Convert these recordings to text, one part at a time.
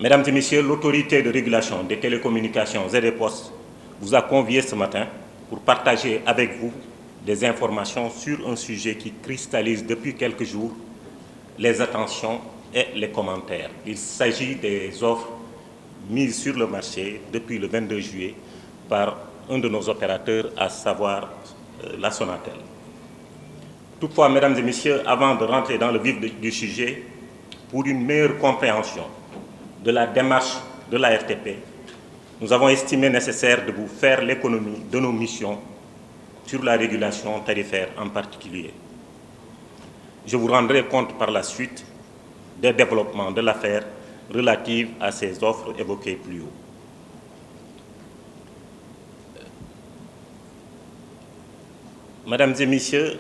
Mesdames et Messieurs, l'autorité de régulation des télécommunications et des postes vous a convié ce matin pour partager avec vous des informations sur un sujet qui cristallise depuis quelques jours les attentions et les commentaires. Il s'agit des offres mises sur le marché depuis le 22 juillet par un de nos opérateurs, à savoir la Sonatel. Toutefois, mesdames et messieurs, avant de rentrer dans le vif du sujet, pour une meilleure compréhension de la démarche de la RTP, nous avons estimé nécessaire de vous faire l'économie de nos missions sur la régulation tarifaire en particulier. Je vous rendrai compte par la suite des développements de l'affaire relative à ces offres évoquées plus haut. Mesdames et messieurs,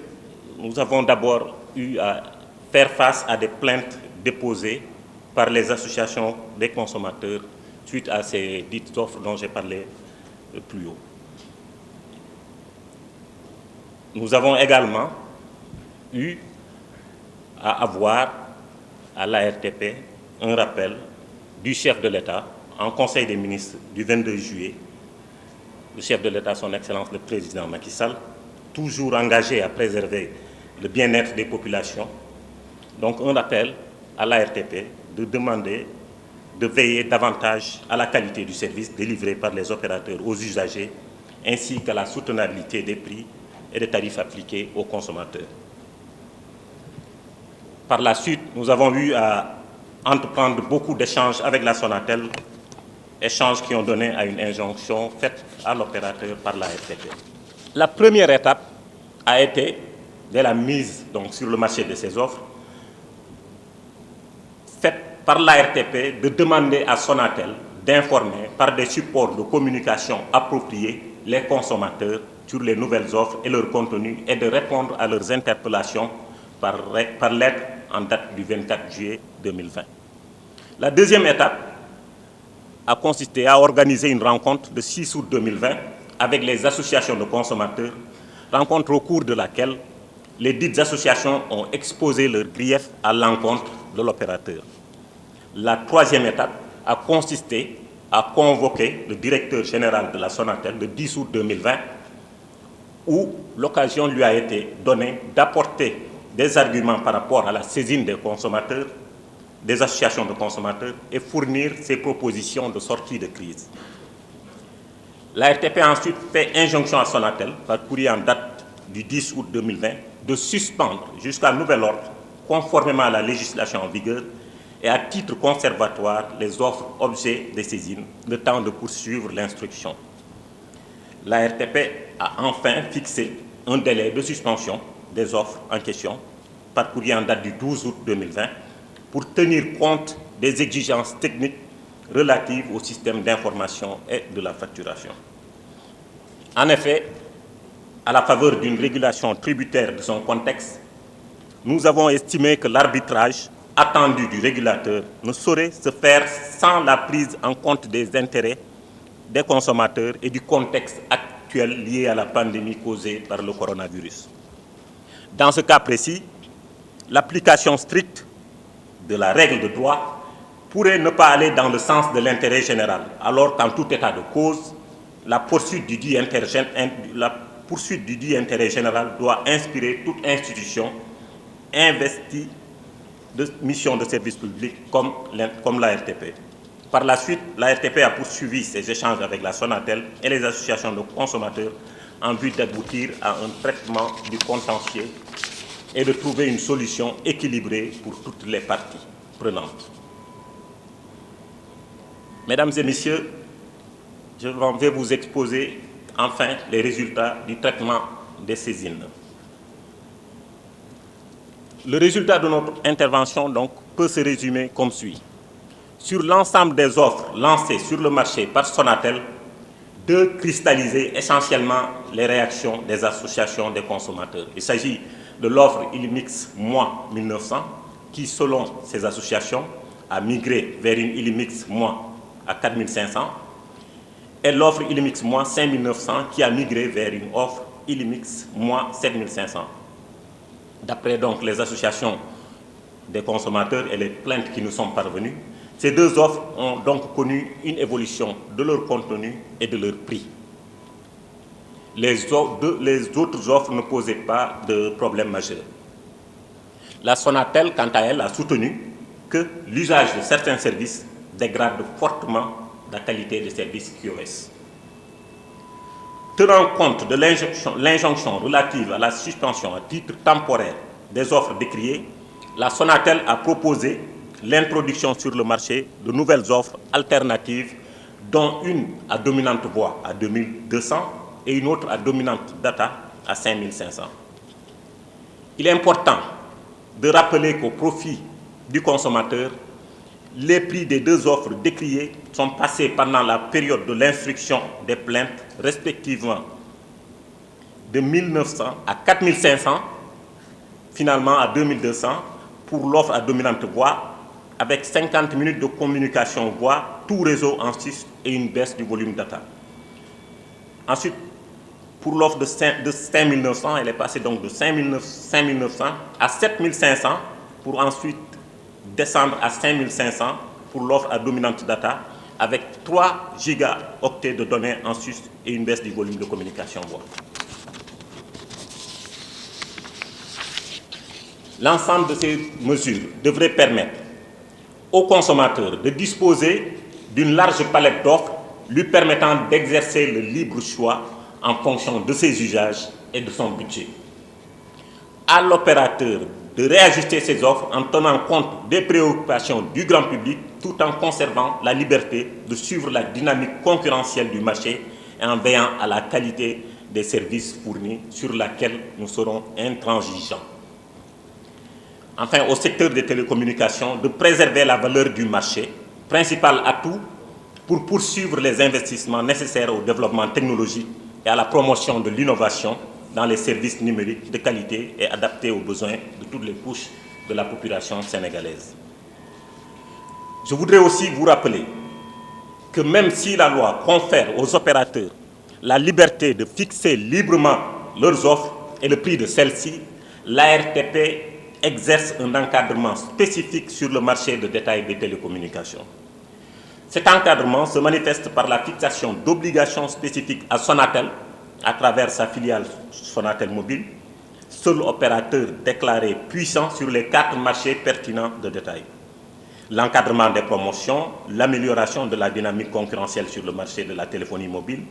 nous avons d'abord eu à faire face à des plaintes déposées par les associations des consommateurs suite à ces dites offres dont j'ai parlé plus haut. Nous avons également eu à avoir à l'ARTP un rappel du chef de l'État en Conseil des ministres du 22 juillet, le chef de l'État, son Excellence le Président Macky Sall, toujours engagé à préserver le bien-être des populations. Donc un appel à l'ARTP de demander de veiller davantage à la qualité du service délivré par les opérateurs aux usagers, ainsi qu'à la soutenabilité des prix et des tarifs appliqués aux consommateurs. Par la suite, nous avons eu à entreprendre beaucoup d'échanges avec la Sonatel, échanges qui ont donné à une injonction faite à l'opérateur par la RTP. La première étape a été, dès la mise donc, sur le marché de ces offres, faite par la RTP de demander à Sonatel d'informer par des supports de communication appropriés les consommateurs sur les nouvelles offres et leur contenu et de répondre à leurs interpellations par lettre en date du 24 juillet 2020. La deuxième étape a consisté à organiser une rencontre le 6 août 2020 avec les associations de consommateurs, rencontre au cours de laquelle les dites associations ont exposé leurs griefs à l'encontre de l'opérateur. La troisième étape a consisté à convoquer le directeur général de la Sonatel le 10 août 2020, où l'occasion lui a été donnée d'apporter des arguments par rapport à la saisine des consommateurs, des associations de consommateurs, et fournir ses propositions de sortie de crise. La RTP a ensuite fait injonction à Sonatel, par courrier en date du 10 août 2020, de suspendre jusqu'à nouvel ordre, conformément à la législation en vigueur, et à titre conservatoire les offres objets des saisines, le temps de poursuivre l'instruction. La RTP a enfin fixé un délai de suspension des offres en question, par courrier en date du 12 août 2020, pour tenir compte des exigences techniques relatives au système d'information et de la facturation. En effet, à la faveur d'une régulation tributaire de son contexte, nous avons estimé que l'arbitrage attendu du régulateur ne saurait se faire sans la prise en compte des intérêts des consommateurs et du contexte actuel lié à la pandémie causée par le coronavirus. Dans ce cas précis, l'application stricte de la règle de droit pourrait ne pas aller dans le sens de l'intérêt général, alors qu'en tout état de cause, la poursuite du dit intérêt général doit inspirer toute institution investie de mission de service public comme la RTP. Par la suite, la RTP a poursuivi ses échanges avec la Sonatel et les associations de consommateurs en vue d'aboutir à un traitement du contentieux et de trouver une solution équilibrée pour toutes les parties prenantes. Mesdames et messieurs, je vais vous exposer enfin les résultats du traitement des saisines. Le résultat de notre intervention donc, peut se résumer comme suit. Sur l'ensemble des offres lancées sur le marché par Sonatel, de cristalliser essentiellement les réactions des associations des consommateurs. Il s'agit de l'offre Illimix moins 1900 qui, selon ces associations, a migré vers une Illimix moins à 4500 et l'offre Illimix moins 5900 qui a migré vers une offre Illimix moins 7500. D'après donc les associations des consommateurs et les plaintes qui nous sont parvenues, Ces deux offres ont donc connu une évolution de leur contenu et de leur prix. Les autres offres ne posaient pas de problème majeur. La Sonatel, quant à elle, a soutenu que l'usage de certains services dégrade fortement la qualité des services QoS. Tenant compte de l'injonction relative à la suspension à titre temporaire des offres décriées, la Sonatel a proposé l'introduction sur le marché de nouvelles offres alternatives, dont une à dominante voix à 2200 et une autre à dominante data à 5500. Il est important de rappeler qu'au profit du consommateur, les prix des deux offres décriées sont passés pendant la période de l'instruction des plaintes, respectivement de 1900 à 4500, finalement à 2200 pour l'offre à dominante voix, avec 50 minutes de communication voix, tout réseau en sus et une baisse du volume data. Ensuite, pour l'offre de 5900, elle est passée donc de 5900 à 7500 pour ensuite descendre à 5500 pour l'offre à dominante data avec 3 gigaoctets de données en sus et une baisse du volume de communication voix. L'ensemble de ces mesures devrait permettre aux consommateurs de disposer d'une large palette d'offres lui permettant d'exercer le libre choix en fonction de ses usages et de son budget. À l'opérateur de réajuster ses offres en tenant compte des préoccupations du grand public tout en conservant la liberté de suivre la dynamique concurrentielle du marché et en veillant à la qualité des services fournis sur laquelle nous serons intransigeants. Enfin, au secteur des télécommunications, de préserver la valeur du marché, principal atout pour poursuivre les investissements nécessaires au développement technologique et à la promotion de l'innovation dans les services numériques de qualité et adaptés aux besoins de toutes les couches de la population sénégalaise. Je voudrais aussi vous rappeler que même si la loi confère aux opérateurs la liberté de fixer librement leurs offres et le prix de celles-ci, l'ARTP exerce un encadrement spécifique sur le marché de détail des télécommunications. Cet encadrement se manifeste par la fixation d'obligations spécifiques à Sonatel à travers sa filiale Sonatel Mobile, seul opérateur déclaré puissant sur les 4 marchés pertinents de détail. L'encadrement des promotions, l'amélioration de la dynamique concurrentielle sur le marché de la téléphonie mobile,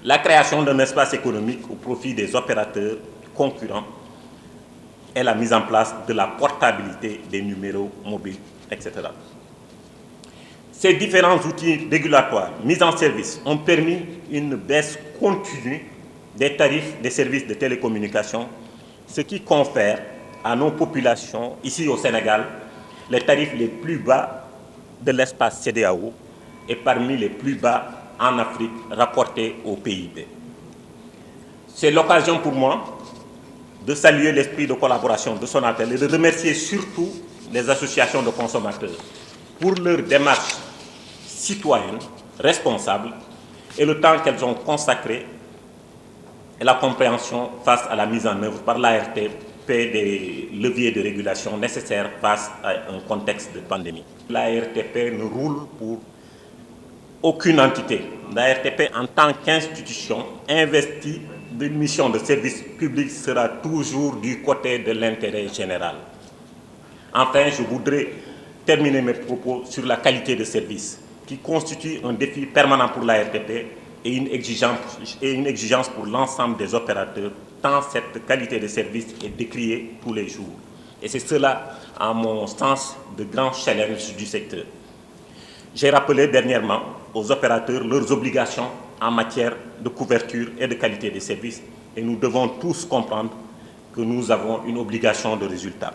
la création d'un espace économique au profit des opérateurs concurrents et la mise en place de la portabilité des numéros mobiles, etc. Ces différents outils régulatoires mis en service ont permis une baisse continue des tarifs des services de télécommunications, ce qui confère à nos populations, ici au Sénégal, les tarifs les plus bas de l'espace CEDEAO et parmi les plus bas en Afrique rapportés au PIB. C'est l'occasion pour moi de saluer l'esprit de collaboration de Sonatel et de remercier surtout les associations de consommateurs pour leur démarche citoyenne, responsable et le temps qu'elles ont consacré et la compréhension face à la mise en œuvre par l'ARTP des leviers de régulation nécessaires face à un contexte de pandémie. L'ARTP ne roule pour aucune entité. L'ARTP, en tant qu'institution investie d'une mission de service public, sera toujours du côté de l'intérêt général. Enfin, je voudrais terminer mes propos sur la qualité de service, qui constitue un défi permanent pour l'ARTP et une exigence pour l'ensemble des opérateurs, tant cette qualité de service est décriée tous les jours. Et c'est cela, à mon sens, de grands challenges du secteur. J'ai rappelé dernièrement aux opérateurs leurs obligations en matière de couverture et de qualité des services et nous devons tous comprendre que nous avons une obligation de résultat.